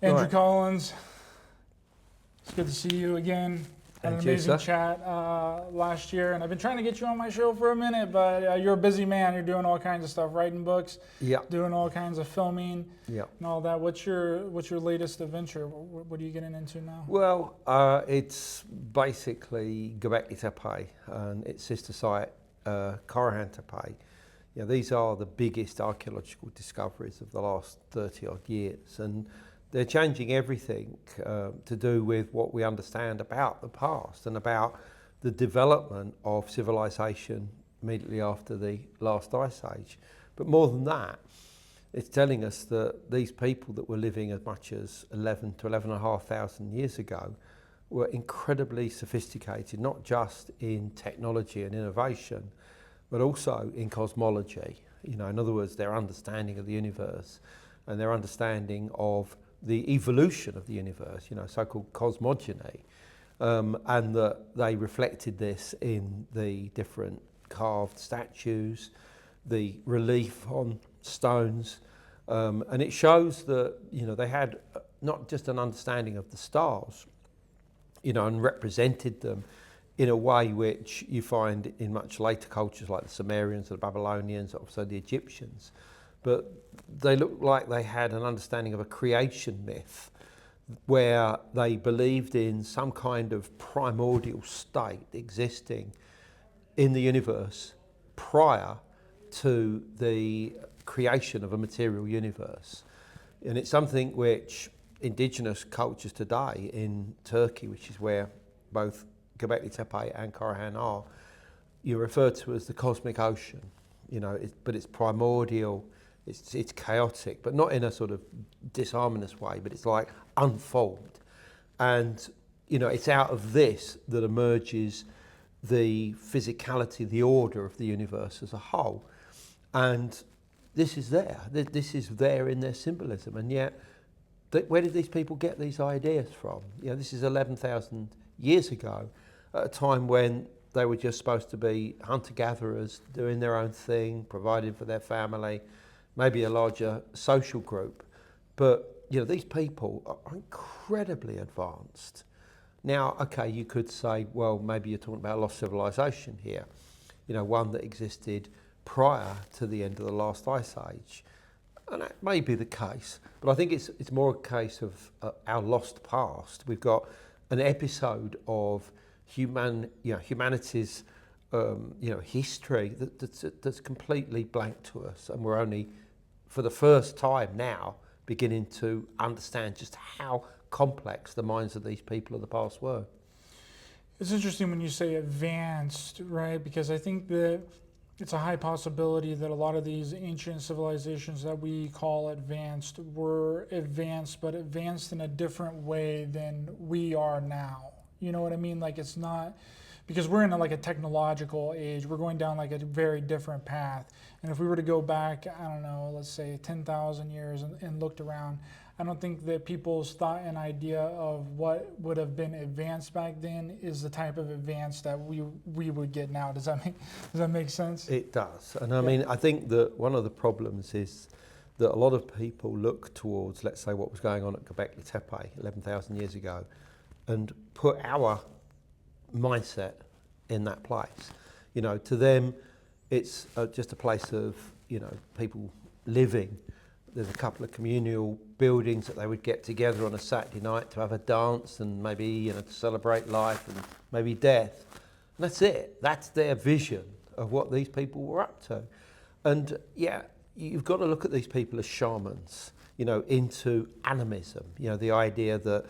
Andrew Right. Collins, it's good to see you again. Had an And you, amazing sir? chat last year, and I've been trying to get you on my show for a minute, but you're a busy man. You're doing all kinds of stuff, writing books, Yeah. doing all kinds of filming, Yeah. and all that. What's your latest adventure? What are you getting into now? Well, it's basically Gobleki Tepe and its sister site, Korrihan Tepe. You know, these are the biggest archaeological discoveries of the last 30 odd years, and they're changing everything to do with what we understand about the past and about the development of civilization immediately after the last ice age. But more than that, it's telling us that these people that were living as much as 11 to 11,500 years ago were incredibly sophisticated, not just in technology and innovation, but also in cosmology. You know, in other words, their understanding of the universe and their understanding of the evolution of the universe, you know, so-called cosmogony, and that they reflected this in the different carved statues, the relief on stones, and it shows that, you know, they had not just an understanding of the stars, you know, and represented them in a way which you find in much later cultures like the Sumerians, the Babylonians, also the Egyptians, but they looked like they had an understanding of a creation myth where they believed in some kind of primordial state existing in the universe prior to the creation of a material universe. And it's something which indigenous cultures today in Turkey, which is where both Göbekli Tepe and Korrihan are, you refer to as the cosmic ocean. You know, but it's primordial, it's chaotic, but not in a sort of disharmonious way, but it's like unformed. And, you know, it's out of this that emerges the physicality, the order of the universe as a whole. And this is there. This is there in their symbolism. And yet, where did these people get these ideas from? You know, this is 11,000 years ago, at a time when they were just supposed to be hunter-gatherers, doing their own thing, providing for their family, maybe a larger social group. But, you know, these people are incredibly advanced. Now, okay, you could say, well, maybe you're talking about a lost civilization here, you know, one that existed prior to the end of the last ice age. And that may be the case, but I think it's more a case of our lost past. We've got an episode of humanity's history that's completely blank to us, and we're only, for the first time now, beginning to understand just how complex the minds of these people of the past were. It's interesting when you say advanced, right? Because I think that it's a high possibility that a lot of these ancient civilizations that we call advanced were advanced, but advanced in a different way than we are now. You know what I mean? Like, it's not, because we're in a technological age, we're going down like a very different path. And if we were to go back, I don't know, let's say 10,000 years and looked around, I don't think that people's thought and idea of what would have been advanced back then is the type of advance that we would get now. Does that make sense? It does. And I mean, I think that one of the problems is that a lot of people look towards, let's say, what was going on at Göbekli Tepe 11,000 years ago and put our mindset in that place. You know, to them, it's just a place of, you know, people living. There's a couple of communal buildings that they would get together on a Saturday night to have a dance and maybe, you know, to celebrate life and maybe death. And that's it. That's their vision of what these people were up to. And yeah, you've got to look at these people as shamans, you know, into animism, you know, the idea that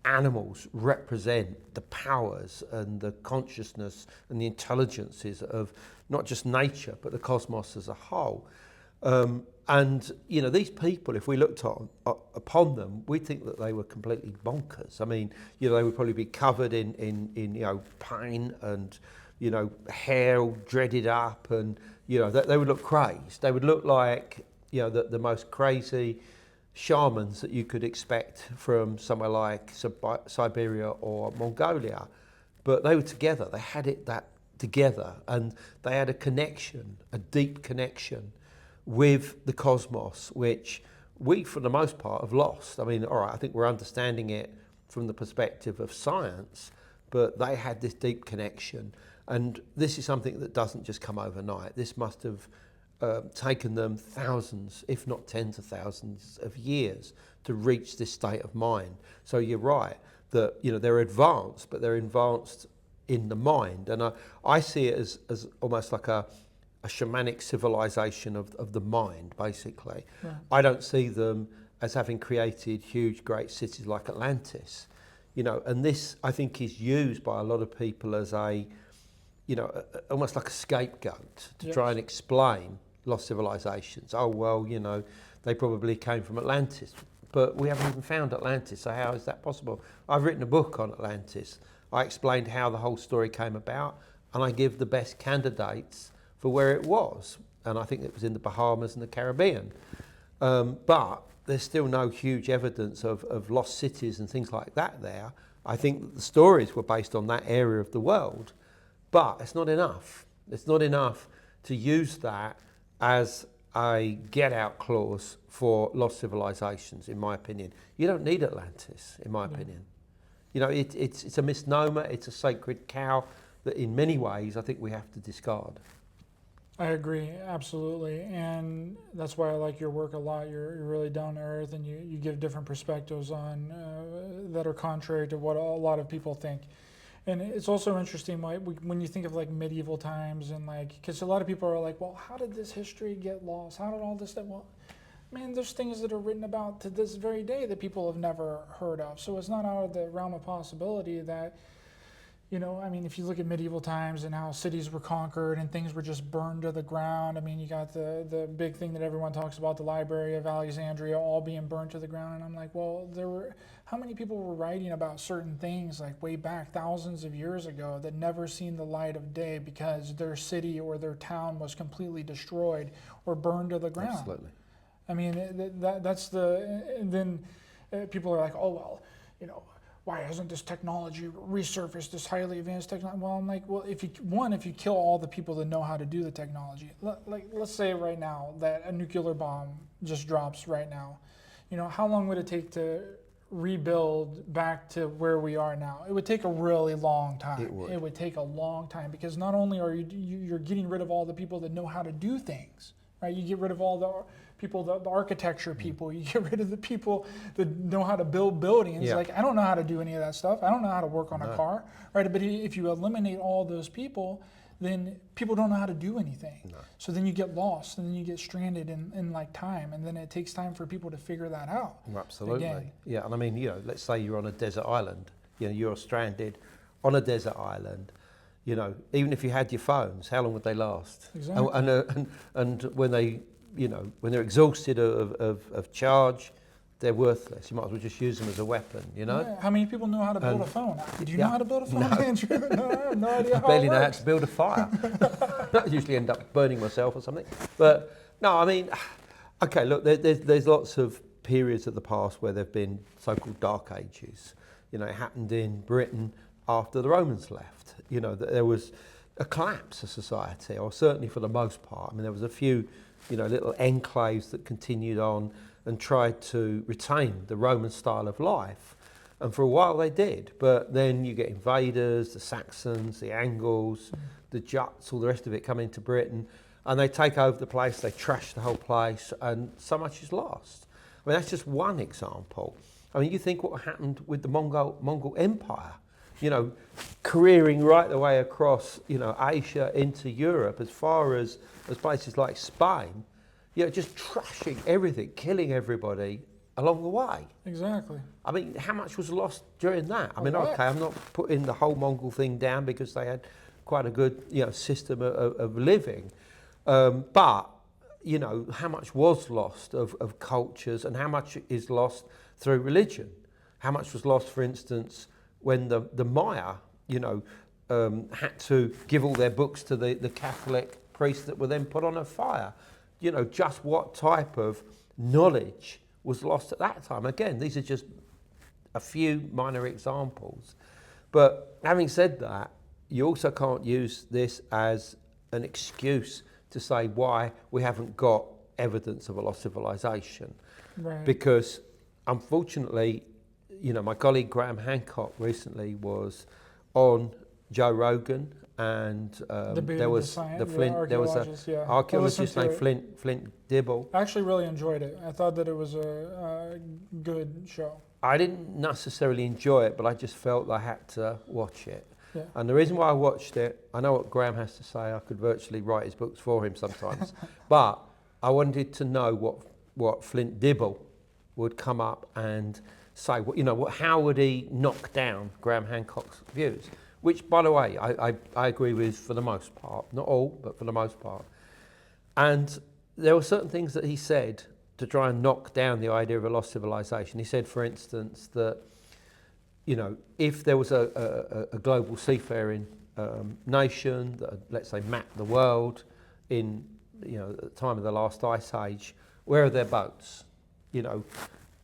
animals represent the powers and the consciousness and the intelligences of not just nature, but the cosmos as a whole. And, you know, these people, if we looked upon them, we'd think that they were completely bonkers. I mean, you know, they would probably be covered in you know, pain and, you know, hair all dreaded up, and, you know, they would look crazed. They would look like, you know, the most crazy shamans that you could expect from somewhere like Siberia or Mongolia. But they were together. They had it that together, and they had a connection, a deep connection with the cosmos, which we, for the most part, have lost. I mean, all right, I think we're understanding it from the perspective of science, but they had this deep connection. And this is something that doesn't just come overnight. This must have taken them thousands, if not tens of thousands of years to reach this state of mind. So you're right that, you know, they're advanced, but they're advanced in the mind. And I see it as almost like a shamanic civilization of the mind, basically. Yeah. I don't see them as having created huge, great cities like Atlantis, you know, and this, I think, is used by a lot of people as a, you know, almost like a scapegoat to try and explain lost civilizations. Oh, well, you know, they probably came from Atlantis, but we haven't even found Atlantis, so how is that possible? I've written a book on Atlantis. I explained how the whole story came about, and I give the best candidates for where it was, and I think it was in the Bahamas and the Caribbean. But there's still no huge evidence of lost cities and things like that there. I think that the stories were based on that area of the world, but it's not enough. It's not enough to use that as a get-out clause for lost civilizations, in my opinion. You don't need Atlantis, in my opinion. You know, it's a misnomer, it's a sacred cow that in many ways I think we have to discard. I agree, absolutely, and that's why I like your work a lot. You're really down to earth, and you give different perspectives on that are contrary to what a lot of people think. And it's also interesting when you think of like medieval times and like, because a lot of people are like, well, how did this history get lost? How did all this stuff? Well, man, there's things that are written about to this very day that people have never heard of. So it's not out of the realm of possibility that, you know, I mean, if you look at medieval times and how cities were conquered and things were just burned to the ground. I mean, you got the big thing that everyone talks about, the Library of Alexandria all being burnt to the ground. And I'm like, well, how many people were writing about certain things like way back thousands of years ago that never seen the light of day because their city or their town was completely destroyed or burned to the ground? Absolutely. I mean, and then people are like, oh, well, you know, why hasn't this technology resurfaced, this highly advanced technology? Well, I'm like, well, if you kill all the people that know how to do the technology, let's say right now that a nuclear bomb just drops right now, you know, how long would it take to rebuild back to where we are now? It would take a really long time. It would take a long time because not only are you're getting rid of all the people that know how to do things, right? You get rid of all the people, the architecture people. You get rid of the people that know how to build buildings. Yeah. Like, I don't know how to do any of that stuff. I don't know how to work on a car, right? But if you eliminate all those people, then people don't know how to do anything. No. So then you get lost, and then you get stranded in like time, and then it takes time for people to figure that out. Absolutely. Again. Yeah, and I mean, you know, let's say you're on a desert island. You know, you're stranded on a desert island. You know, even if you had your phones, how long would they last? Exactly. And when they, you know, when they're exhausted of charge, they're worthless. You might as well just use them as a weapon, you know? Yeah. How many people know how to build a phone? Did you know how to build a phone, No. Andrew? No, I have no idea how Barely it know how works. to build a fire. I usually end up burning myself or something. But no, I mean, okay, look, there's lots of periods of the past where there have been so-called dark ages. You know, it happened in Britain after the Romans left. You know, there was a collapse of society, or certainly for the most part. I mean, there was a few, you know, little enclaves that continued on and tried to retain the Roman style of life. And for a while they did, but then you get invaders, the Saxons, the Angles, the Juts, all the rest of it come into Britain, and they take over the place, they trash the whole place, and so much is lost. I mean, that's just one example. I mean, you think what happened with the Mongol Empire, you know, careering right the way across, you know, Asia into Europe, as far as places like Spain, you know, just trashing everything, killing everybody along the way. Exactly. I mean, how much was lost during that? I mean, lot. okay, I'm not putting the whole Mongol thing down because they had quite a good, you know, system of living. But, you know, how much was lost of cultures, and how much is lost through religion? How much was lost, for instance, when the Maya, you know, had to give all their books to the Catholic priests that were then put on a fire? You know, just what type of knowledge was lost at that time? Again, these are just a few minor examples. But having said that, you also can't use this as an excuse to say why we haven't got evidence of a lost civilization. Right. Because unfortunately, you know, my colleague Graham Hancock recently was on Joe Rogan, and there was there was an archaeologist named Flint Dibble. I actually really enjoyed it. I thought that it was a good show. I didn't necessarily enjoy it, but I just felt I had to watch it. Yeah. And the reason why I watched it, I know what Graham has to say. I could virtually write his books for him sometimes, but I wanted to know what Flint Dibble would come up and say. You know, how would he knock down Graham Hancock's views? Which, by the way, I agree with for the most part. Not all, but for the most part. And there were certain things that he said to try and knock down the idea of a lost civilization. He said, for instance, that, you know, if there was a global seafaring nation that, let's say, mapped the world in, you know, at the time of the last ice age, where are their boats? You know,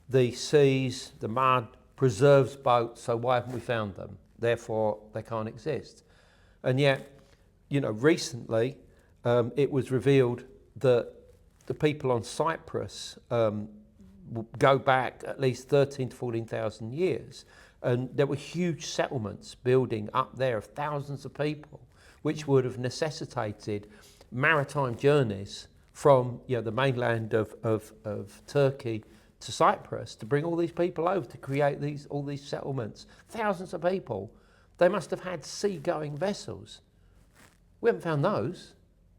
the seas, the mud preserves boats, so why haven't we found them? Therefore, they can't exist. And yet, you know, recently it was revealed that the people on Cyprus go back at least 13 to 14,000 years. And there were huge settlements building up there of thousands of people, which would have necessitated maritime journeys from, you know, the mainland of Turkey to Cyprus to bring all these people over to create all these settlements. Thousands of people. They must have had sea-going vessels. We haven't found those.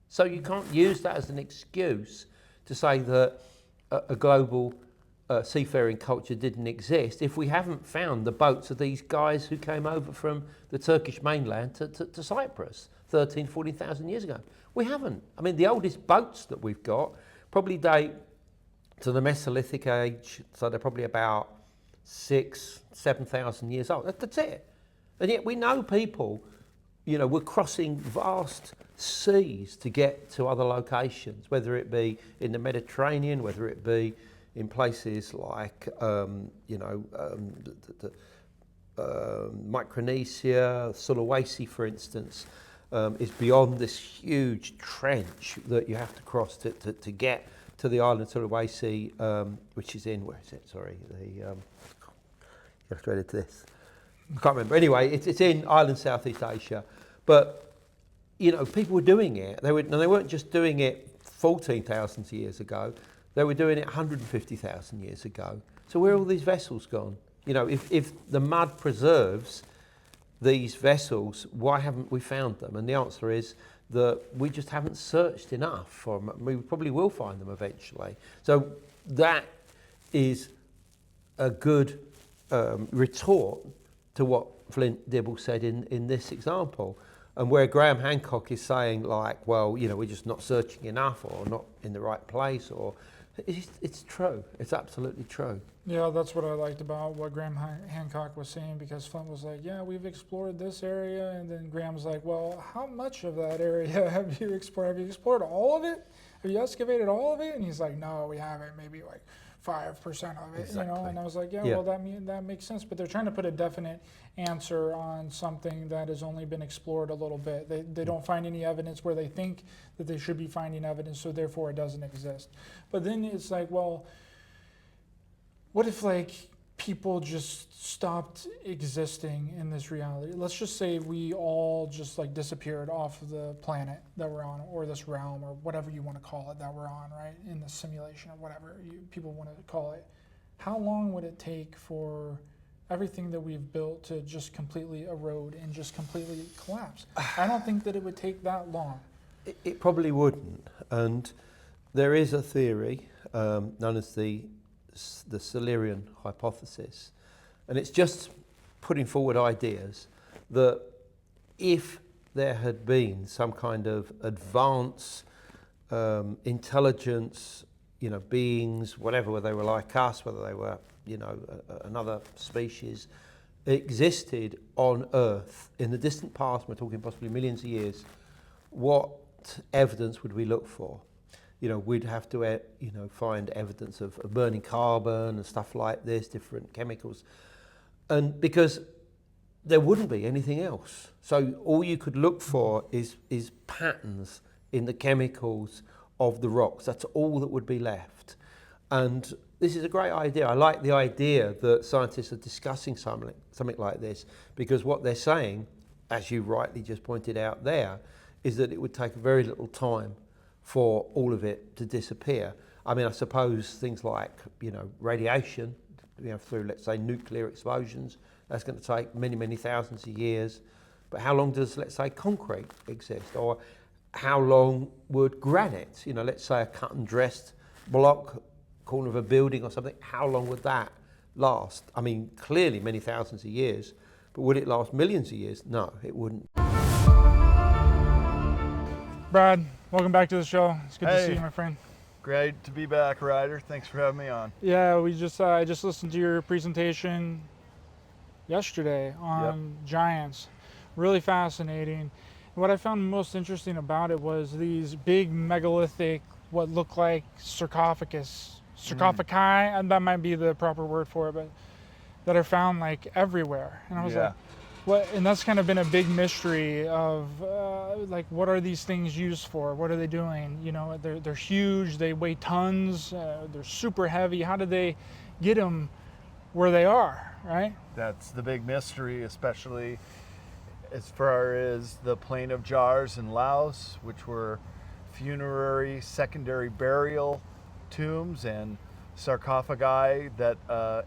So you can't use that as an excuse to say that a global seafaring culture didn't exist if we haven't found the boats of these guys who came over from the Turkish mainland to Cyprus 13, 14,000 years ago. We haven't. I mean, the oldest boats that we've got probably date to the Mesolithic age, so they're probably about 6,000, 7,000 years old. That's it. And yet we know people, you know, were crossing vast seas to get to other locations, whether it be in the Mediterranean, whether it be in places like, Micronesia, Sulawesi, for instance, is beyond this huge trench that you have to cross to get to the island of Sulawesi, which is in, where is it? Sorry, you have to edit this. I can't remember. Anyway, it's in Ireland, Southeast Asia. But, you know, people were doing it. They weren't just doing it 14,000 years ago. They were doing it 150,000 years ago. So where are all these vessels gone? You know, if the mud preserves these vessels, why haven't we found them? And the answer is that we just haven't searched enough for them. We probably will find them eventually. So that is a good retort to what Flint Dibble said in this example. And where Graham Hancock is saying, like, well, you know, we're just not searching enough or not in the right place, or it's true. It's absolutely true. Yeah, that's what I liked about what Graham Hancock was saying, because Flint was like, yeah, we've explored this area. And then Graham's like, well, how much of that area have you explored? Have you explored all of it? Have you excavated all of it? And he's like, no, we haven't. Maybe like 5% of it, exactly. You know? And I was like, yeah. Well, that makes sense. But they're trying to put a definite answer on something that has only been explored a little bit. They don't find any evidence where they think that they should be finding evidence, so therefore it doesn't exist. But then it's like, well, what if, like, people just stopped existing in this reality? Let's just say we all just, like, disappeared off of the planet that we're on, or this realm, or whatever you want to call it that we're on, right? In the simulation, or whatever people want to call it. How long would it take for everything that we've built to just completely erode and just completely collapse? I don't think that it would take that long. It probably wouldn't. And there is a theory known as the silurian hypothesis, and it's just putting forward ideas that if there had been some kind of advanced intelligence, you know, beings, whatever they were like us, whether they were, you know, another species, existed on Earth in the distant past, we're talking possibly millions of years, what evidence would we look for? You know, we'd have to, you know, find evidence of burning carbon and stuff like this, different chemicals. And because there wouldn't be anything else. So all you could look for is patterns in the chemicals of the rocks. That's all that would be left. And this is a great idea. I like the idea that scientists are discussing something like this, because what they're saying, as you rightly just pointed out there, is that it would take very little time for all of it to disappear. I mean, I suppose things like, radiation, through, let's say, nuclear explosions, that's going to take many, many thousands of years. But how long does, let's say, concrete exist? Or how long would granite, let's say a cut and dressed block, corner of a building or something, how long would that last? I mean, clearly many thousands of years, but would it last millions of years? No, it wouldn't. Brad, welcome back to the show. It's good to Hey. see you, my friend. Great to be back, Ryder. Thanks for having me on. Yeah, I just listened to your presentation yesterday on giants. Really fascinating. What I found most interesting about it was these big megalithic, what look like sarcophagi, and that might be the proper word for it, but that are found like everywhere. And I was like, what? And that's kind of been a big mystery of like, what are these things used for? What are they doing? They're huge. They weigh tons. They're super heavy. How did they get them where they are? Right. That's the big mystery, especially as far as the plain of jars in Laos, which were funerary secondary burial tombs and sarcophagi that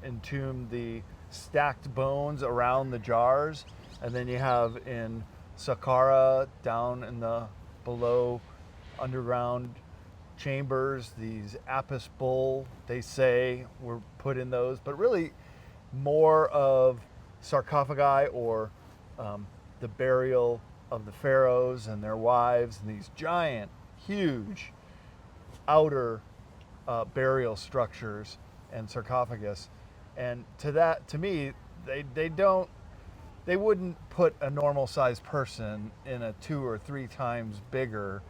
entombed the stacked bones around the jars. And then you have in Saqqara, down in the below underground chambers, these apis bull, they say, were put in those, but really more of sarcophagi or the burial of the pharaohs and their wives, and these giant, huge outer burial structures and sarcophagus. And to me, they wouldn't put a normal sized person in a 2 or 3 times bigger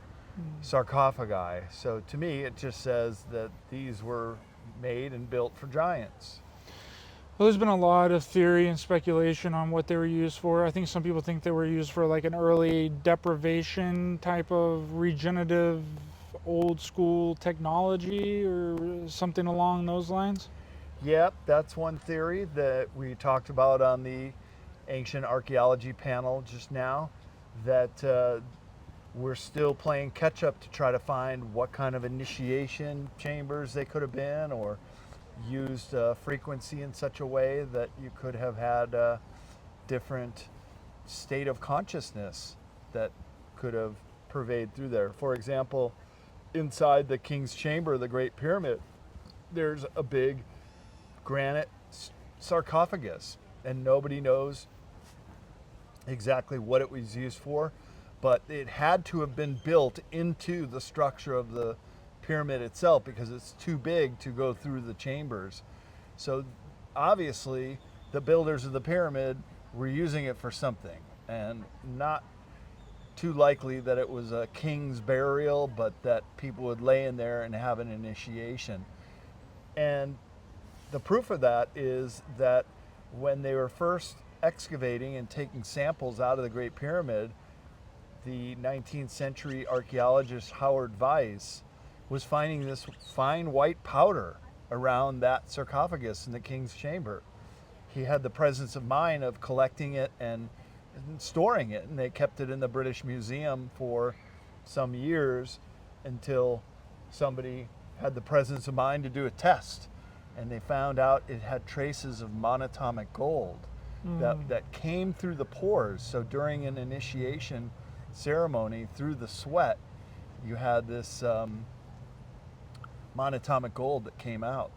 sarcophagi. So to me, it just says that these were made and built for giants. Well, there's been a lot of theory and speculation on what they were used for. I think some people think they were used for like an early deprivation type of regenerative old school technology or something along those lines. Yep, that's one theory that we talked about on the ancient archaeology panel just now, that we're still playing catch up to try to find what kind of initiation chambers they could have been, or used frequency in such a way that you could have had a different state of consciousness that could have pervaded through there. For example, inside the King's Chamber, the Great Pyramid, there's a big granite sarcophagus, and nobody knows exactly what it was used for, but it had to have been built into the structure of the pyramid itself because it's too big to go through the chambers. So obviously the builders of the pyramid were using it for something, and not too likely that it was a king's burial, but that people would lay in there and have an initiation. And the proof of that is that when they were first excavating and taking samples out of the Great Pyramid, the 19th century archaeologist Howard Weiss was finding this fine white powder around that sarcophagus in the King's Chamber. He had the presence of mind of collecting it and storing it, and they kept it in the British Museum for some years until somebody had the presence of mind to do a test, and they found out it had traces of monatomic gold that came through the pores. So during an initiation ceremony, through the sweat, you had this monatomic gold that came out.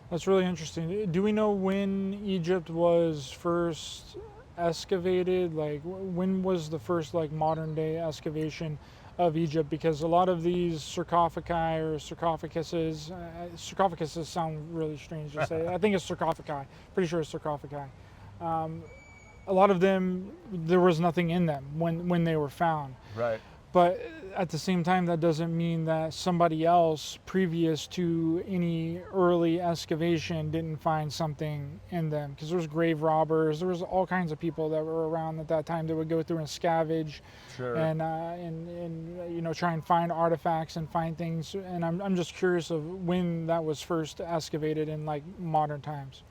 That's really interesting. Do we know when Egypt was first excavated? Like, when was the first like modern day excavation of Egypt? Because a lot of these sarcophagi or sarcophaguses, sarcophaguses sound really strange to say. I think it's sarcophagi. Pretty sure it's sarcophagi. A lot of them, there was nothing in them when they were found. Right. But at the same time, that doesn't mean that somebody else previous to any early excavation didn't find something in them, because there was grave robbers, there was all kinds of people that were around at that time that would go through and scavenge, Sure. and you know, try and find artifacts and find things. And I'm just curious of when that was first excavated in like modern times.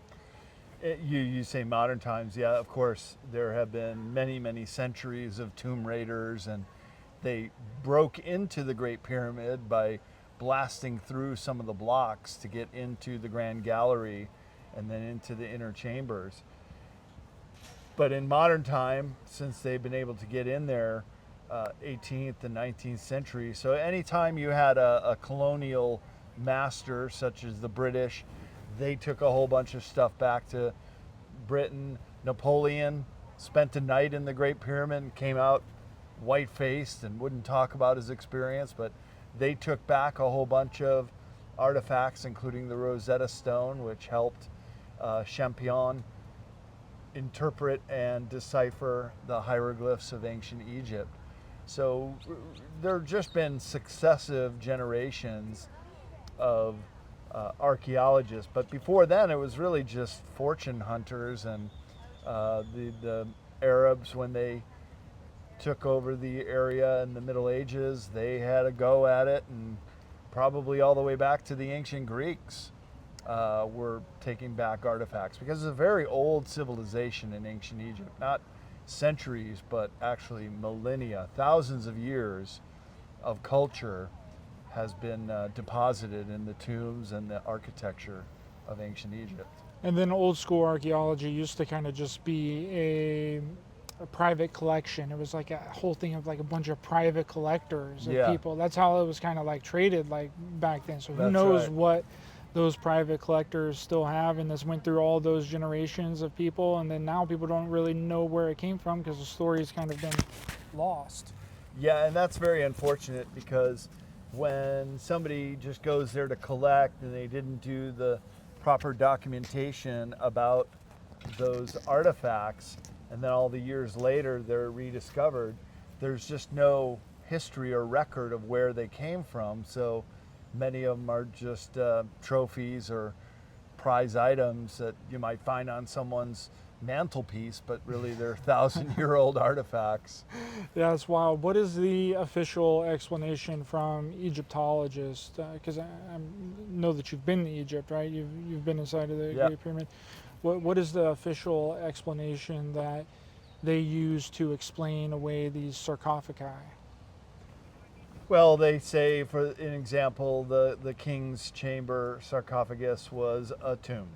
You say modern times, yeah, of course, there have been many centuries of tomb raiders, and they broke into the Great Pyramid by blasting through some of the blocks to get into the Grand Gallery and then into the inner chambers. But in modern time, since they've been able to get in there, 18th and 19th century, so anytime you had a colonial master such as the British, they took a whole bunch of stuff back to Britain. Napoleon spent a night in the Great Pyramid and came out white-faced and wouldn't talk about his experience, but they took back a whole bunch of artifacts, including the Rosetta Stone, which helped Champion interpret and decipher the hieroglyphs of ancient Egypt. So there have just been successive generations of archaeologists, but before then it was really just fortune hunters, and the Arabs, when they took over the area in the Middle Ages, they had a go at it, and probably all the way back to the ancient Greeks were taking back artifacts, because it's a very old civilization in ancient Egypt, not centuries, but actually millennia, thousands of years of culture has been deposited in the tombs and the architecture of ancient Egypt. And then old school archaeology used to kind of just be a private collection. It was like a whole thing of like a bunch of private collectors of people. That's how it was kind of like traded like back then. So who knows what those private collectors still have, and this went through all those generations of people, and then now people don't really know where it came from because the story's kind of been lost. Yeah, and that's very unfortunate, because when somebody just goes there to collect and they didn't do the proper documentation about those artifacts, and then all the years later they're rediscovered, there's just no history or record of where they came from. So many of them are just trophies or prize items that you might find on someone's mantelpiece, but really they're 1,000-year-old artifacts. Yeah, it's wild. What is the official explanation from Egyptologists? Because I know that you've been to Egypt, right? You've been inside of the Great Pyramid. What is the official explanation that they use to explain away these sarcophagi? Well, they say, for an example, the king's chamber sarcophagus was a tomb.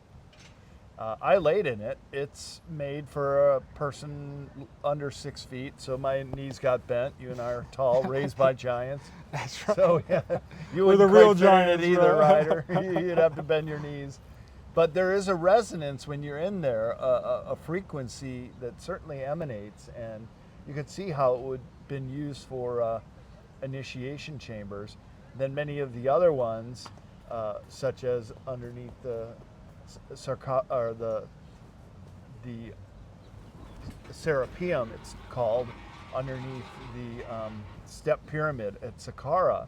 I laid in it. It's made for a person under 6 feet, so my knees got bent. You and I are tall, raised by giants. That's right. So yeah, you We're the wouldn't real quite fit in giants, it either, right? Ryder. You'd have to bend your knees. But there is a resonance when you're in there, a frequency that certainly emanates, and you could see how it would have been used for initiation chambers. Then many of the other ones, such as underneath the Serapeum, it's called, underneath the step pyramid at Saqqara.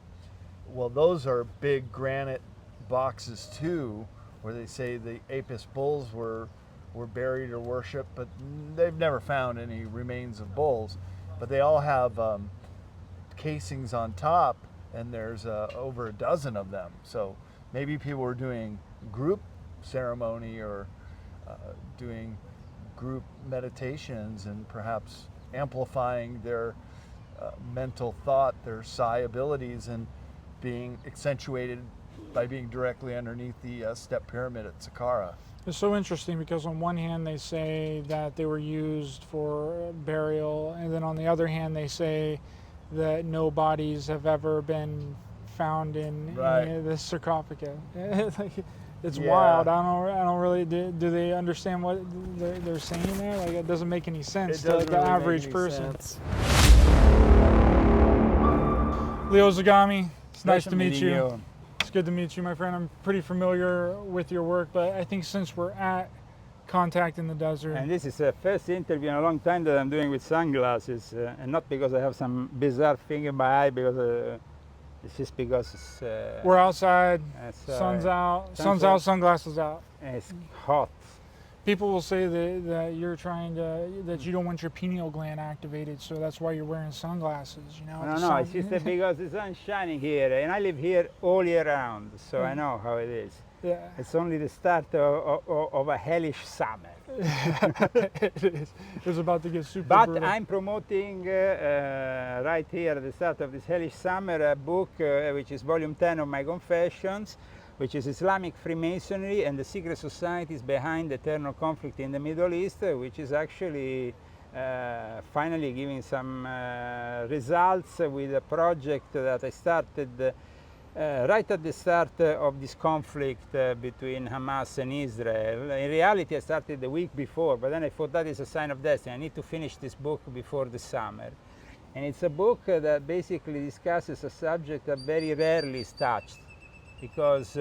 Well, those are big granite boxes too, where they say the Apis bulls were buried or worshipped, but they've never found any remains of bulls. But they all have casings on top, and there's over a dozen of them. So maybe people were doing group ceremony or doing group meditations, and perhaps amplifying their mental thought, their psi abilities, and being accentuated by being directly underneath the step pyramid at Saqqara. It's so interesting because on one hand they say that they were used for burial, and then on the other hand they say that no bodies have ever been found in any of the sarcophagus. It's wild. I don't really. Do they understand what they're saying there? Like, it doesn't make any sense to the average person. Leo Zagami, it's nice to meet you. It's good to meet you, my friend. I'm pretty familiar with your work, but I think since we're at contact in the desert. And this is the first interview in a long time that I'm doing with sunglasses, and not because I have some bizarre thing in my eye, because it's just because it's, We're outside, it's, sun's out, sun's out. sunglasses out. it's hot. People will say that you're trying to, that you don't want your pineal gland activated, so that's why you're wearing sunglasses, you know? No, the no, sun- it's just that because the sun's shining here, and I live here all year round, so I know how it is. Yeah, It's only the start of a hellish summer. it is. It's about to get super But brutal. I'm promoting right here at the start of this hellish summer a book which is volume 10 of my Confessions, which is Islamic Freemasonry and the secret societies behind the eternal conflict in the Middle East, which is actually finally giving some results with a project that I started right at the start of this conflict between Hamas and Israel. In reality, I started the week before, but then I thought that is a sign of destiny. I need to finish this book before the summer. And it's a book that basically discusses a subject that very rarely is touched, because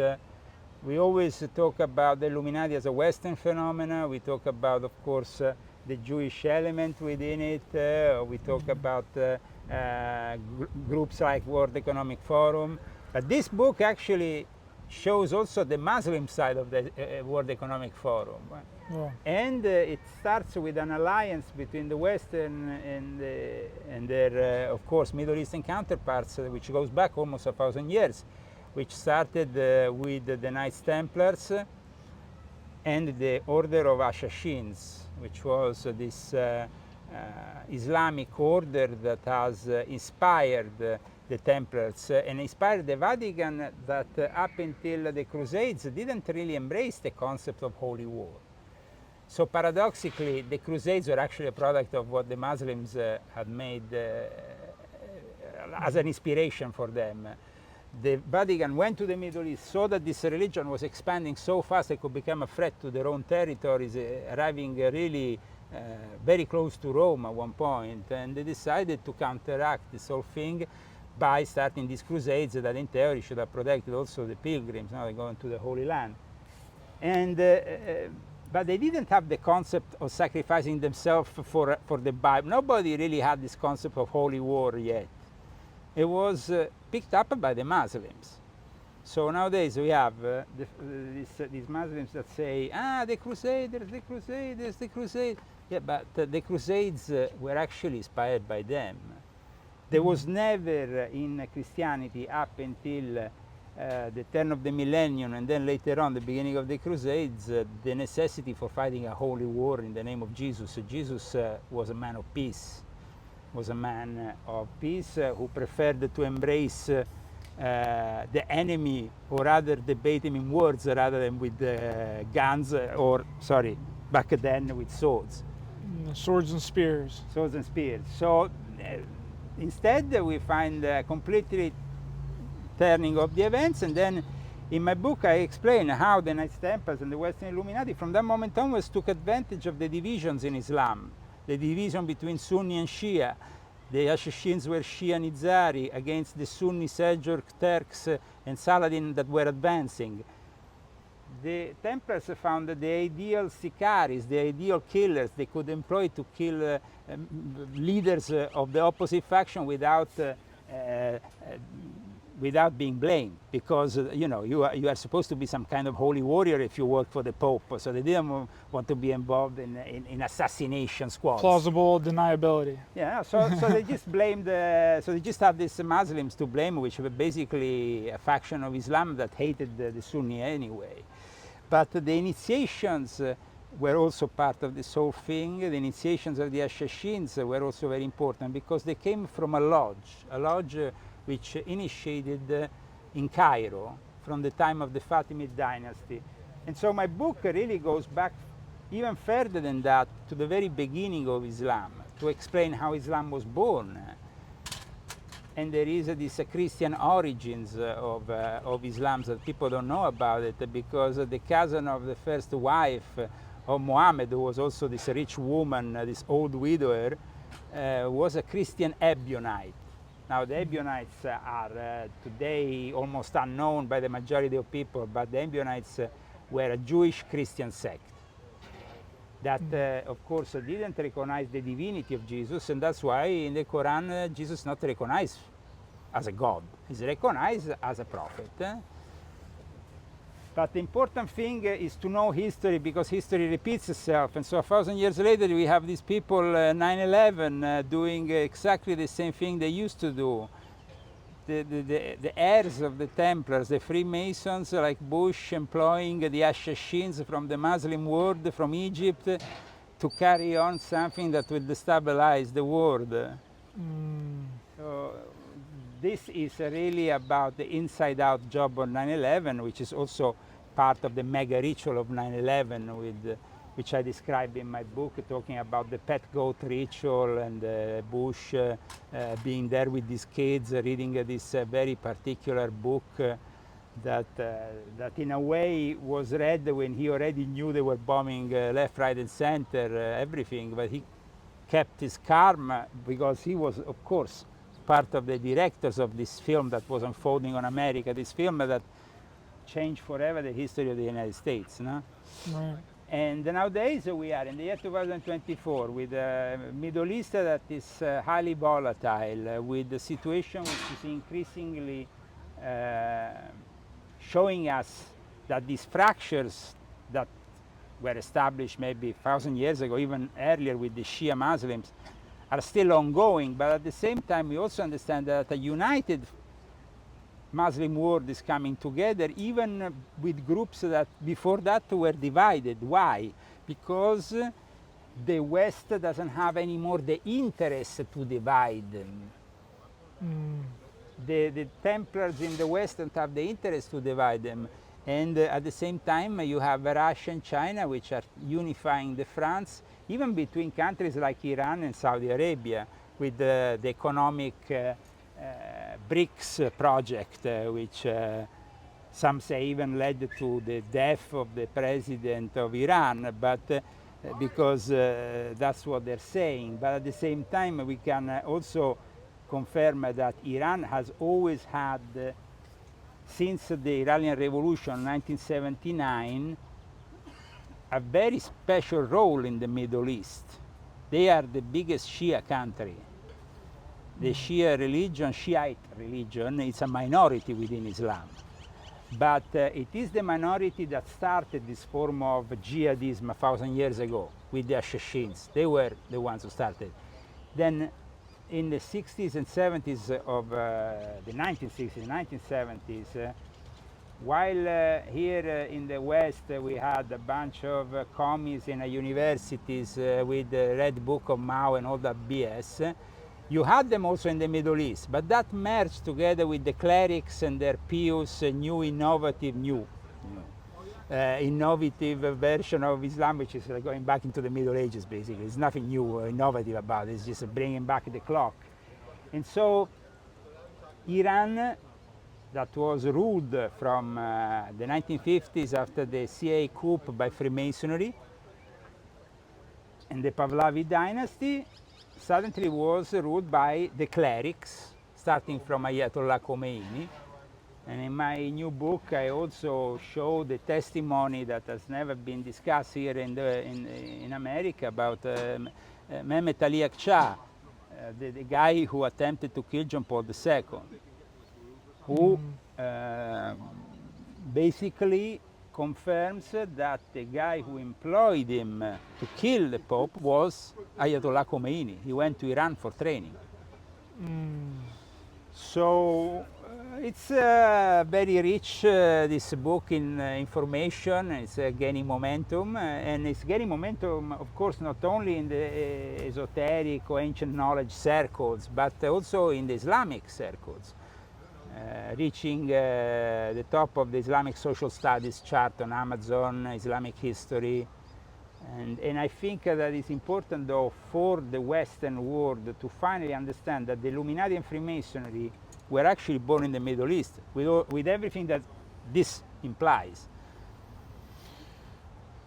we always talk about the Illuminati as a Western phenomena. We talk about, of course, the Jewish element within it. We talk about groups like World Economic Forum. But this book actually shows also the Muslim side of the World Economic Forum. Yeah. And it starts with an alliance between the Western and their, of course, Middle Eastern counterparts, which goes back almost 1,000 years, which started with the Knights Templars and the Order of Assassins, which was this Islamic order that has inspired the Templars and inspired the Vatican, that up until the Crusades didn't really embrace the concept of holy war. So paradoxically, the Crusades were actually a product of what the Muslims had made as an inspiration for them. The Vatican went to the Middle East, saw that this religion was expanding so fast it could become a threat to their own territories, arriving really very close to Rome at one point, and they decided to counteract this whole thing by starting these crusades that in theory should have protected also the pilgrims, now they're going to the Holy Land. And but they didn't have the concept of sacrificing themselves for the Bible. Nobody really had this concept of holy war yet. It was picked up by the Muslims. So nowadays we have these Muslims that say, the Crusaders, the Crusaders, the Crusades. Yeah, but the Crusades were actually inspired by them. There was never in Christianity up until the turn of the millennium, and then later on the beginning of the Crusades, the necessity for fighting a holy war in the name of Jesus. So Jesus was a man of peace, was a man of peace who preferred to embrace the enemy, or rather debate him in words rather than with guns, or sorry, back then with swords. Swords and spears. Swords and spears. So instead we find a completely turning of the events, and then in my book I explain how the Knights Templars and the Western Illuminati from that moment onwards took advantage of the divisions in Islam, the division between Sunni and Shia. The Assassins were Shia Nizari against the Sunni Seljuk Turks and Saladin that were advancing. The Templars found that the ideal sicaries, the ideal killers they could employ to kill leaders of the opposite faction without being blamed, because you are supposed to be some kind of holy warrior if you work for the Pope. So they didn't want to be involved in assassination squads. Plausible deniability. Yeah, so they just blamed. So they just have these Muslims to blame, which were basically a faction of Islam that hated the Sunni anyway. But the initiations were also part of this whole thing. The initiations of the Assassins were also very important because they came from a lodge which initiated in Cairo from the time of the Fatimid dynasty. And so my book really goes back even further than that to the very beginning of Islam, to explain how Islam was born. And there is this Christian origins of Islam that people don't know about it, because the cousin of the first wife of Muhammad, who was also this rich woman, this old widower, was a Christian Ebionite. Now the Ebionites are today almost unknown by the majority of people, but the Ebionites were a Jewish Christian sect. that, of course, didn't recognize the divinity of Jesus, and that's why in the Quran Jesus is not recognized as a god. He's recognized as a prophet. But the important thing is to know history, because history repeats itself. And so 1,000 years later, we have these people, 9/11, doing exactly the same thing they used to do. The heirs of the Templars, the Freemasons like Bush, employing the assassins from the Muslim world, from Egypt, to carry on something that will destabilize the world. So this is really about the inside-out job on 9/11, which is also part of the mega ritual of 9/11, which I describe in my book, talking about the pet goat ritual and Bush being there with these kids, reading this very particular book that in a way was read when he already knew they were bombing left, right, and center, everything, but he kept his calm because he was, of course, part of the directors of this film that was unfolding on America, this film that changed forever the history of the United States. No? Right. And nowadays we are in the year 2024 with a Middle East that is highly volatile, with the situation which is increasingly showing us that these fractures that were established maybe 1,000 years ago, even earlier with the Shia Muslims, are still ongoing. But at the same time, we also understand that a united Muslim world is coming together, even with groups that before that were divided. Why? Because the West doesn't have anymore the interest to divide them. The Templars in the West don't have the interest to divide them. And at the same time, you have Russia and China, which are unifying the fronts, even between countries like Iran and Saudi Arabia, with the economic BRICS project, which some say even led to the death of the president of Iran, but because that's what they're saying. But at the same time, we can also confirm that Iran has always had, since the Iranian Revolution in 1979, a very special role in the Middle East. They are the biggest Shia country. The Shia religion, Shiite religion, is a minority within Islam. But it is the minority that started this form of jihadism 1,000 years ago with the assassins. They were the ones who started. Then in the 60s and 70s of the 1960s, 1970s, while here in the West we had a bunch of commies in universities with the Red Book of Mao and all that BS, you had them also in the Middle East, but that merged together with the clerics and their pious, innovative version of Islam, which is going back into the Middle Ages, basically. There's nothing new or innovative about it. It's just bringing back the clock. And so Iran, that was ruled from the 1950s after the CIA coup by Freemasonry and the Pahlavi dynasty, suddenly was ruled by the clerics, starting from Ayatollah Khomeini. And in my new book, I also show the testimony that has never been discussed here in America about Mehmet Ali Akça, the guy who attempted to kill John Paul II, who basically confirms that the guy who employed him to kill the Pope was Ayatollah Khomeini. He went to Iran for training. So it's very rich, this book, in information. It's gaining momentum, and it's gaining momentum, of course, not only in the esoteric or ancient knowledge circles, but also in the Islamic circles. Reaching the top of the Islamic social studies chart on Amazon, Islamic history. And I think that it's important, though, for the Western world to finally understand that the Illuminati and Freemasonry were actually born in the Middle East, with everything that this implies.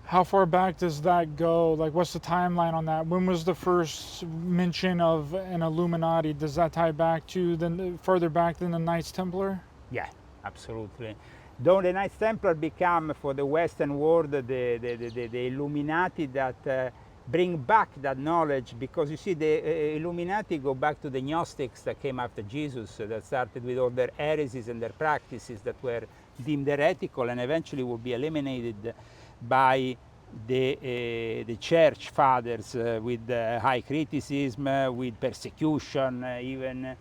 How far back does that go? Like, what's the timeline on that? When was the first mention of an Illuminati? Does that tie back to further back than the Knights Templar? Yeah, absolutely. Though the Knights Templar become for the Western world the Illuminati that bring back that knowledge, because you see the Illuminati go back to the Gnostics that came after Jesus, that started with all their heresies and their practices that were deemed heretical and eventually will be eliminated by the church fathers with high criticism, with persecution even.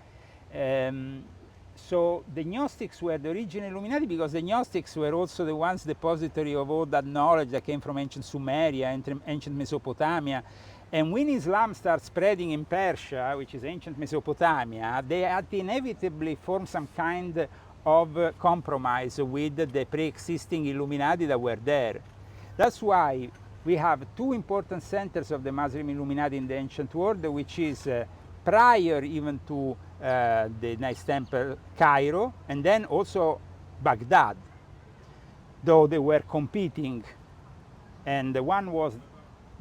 So the Gnostics were the original Illuminati because the Gnostics were also the ones depository of all that knowledge that came from ancient Sumeria, ancient Mesopotamia. And when Islam starts spreading in Persia, which is ancient Mesopotamia, they had to inevitably form some kind of compromise with the pre-existing Illuminati that were there. That's why we have two important centers of the Muslim Illuminati in the ancient world, which is prior even to the Knights Templar, Cairo, and then also Baghdad, though they were competing. And the one was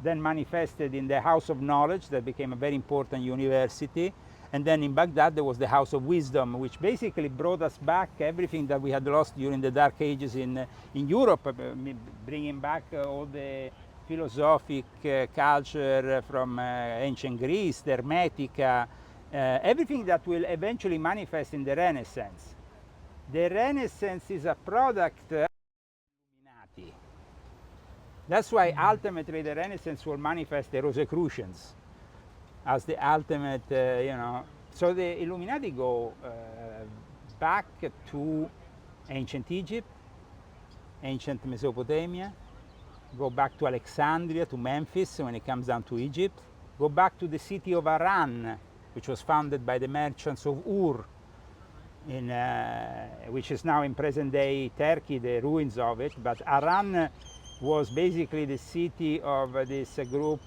then manifested in the House of Knowledge that became a very important university. And then in Baghdad there was the House of Wisdom, which basically brought us back everything that we had lost during the Dark Ages in Europe, bringing back all the philosophic culture from ancient Greece, the Hermetica, everything that will eventually manifest in the Renaissance. The Renaissance is a product of Illuminati. That's why ultimately the Renaissance will manifest the Rosicrucians as the ultimate, you know. So the Illuminati go back to ancient Egypt, ancient Mesopotamia, go back to Alexandria, to Memphis when it comes down to Egypt, go back to the city of Haran, which was founded by the merchants of Ur, which is now in present-day Turkey, the ruins of it. But Haran was basically the city of this group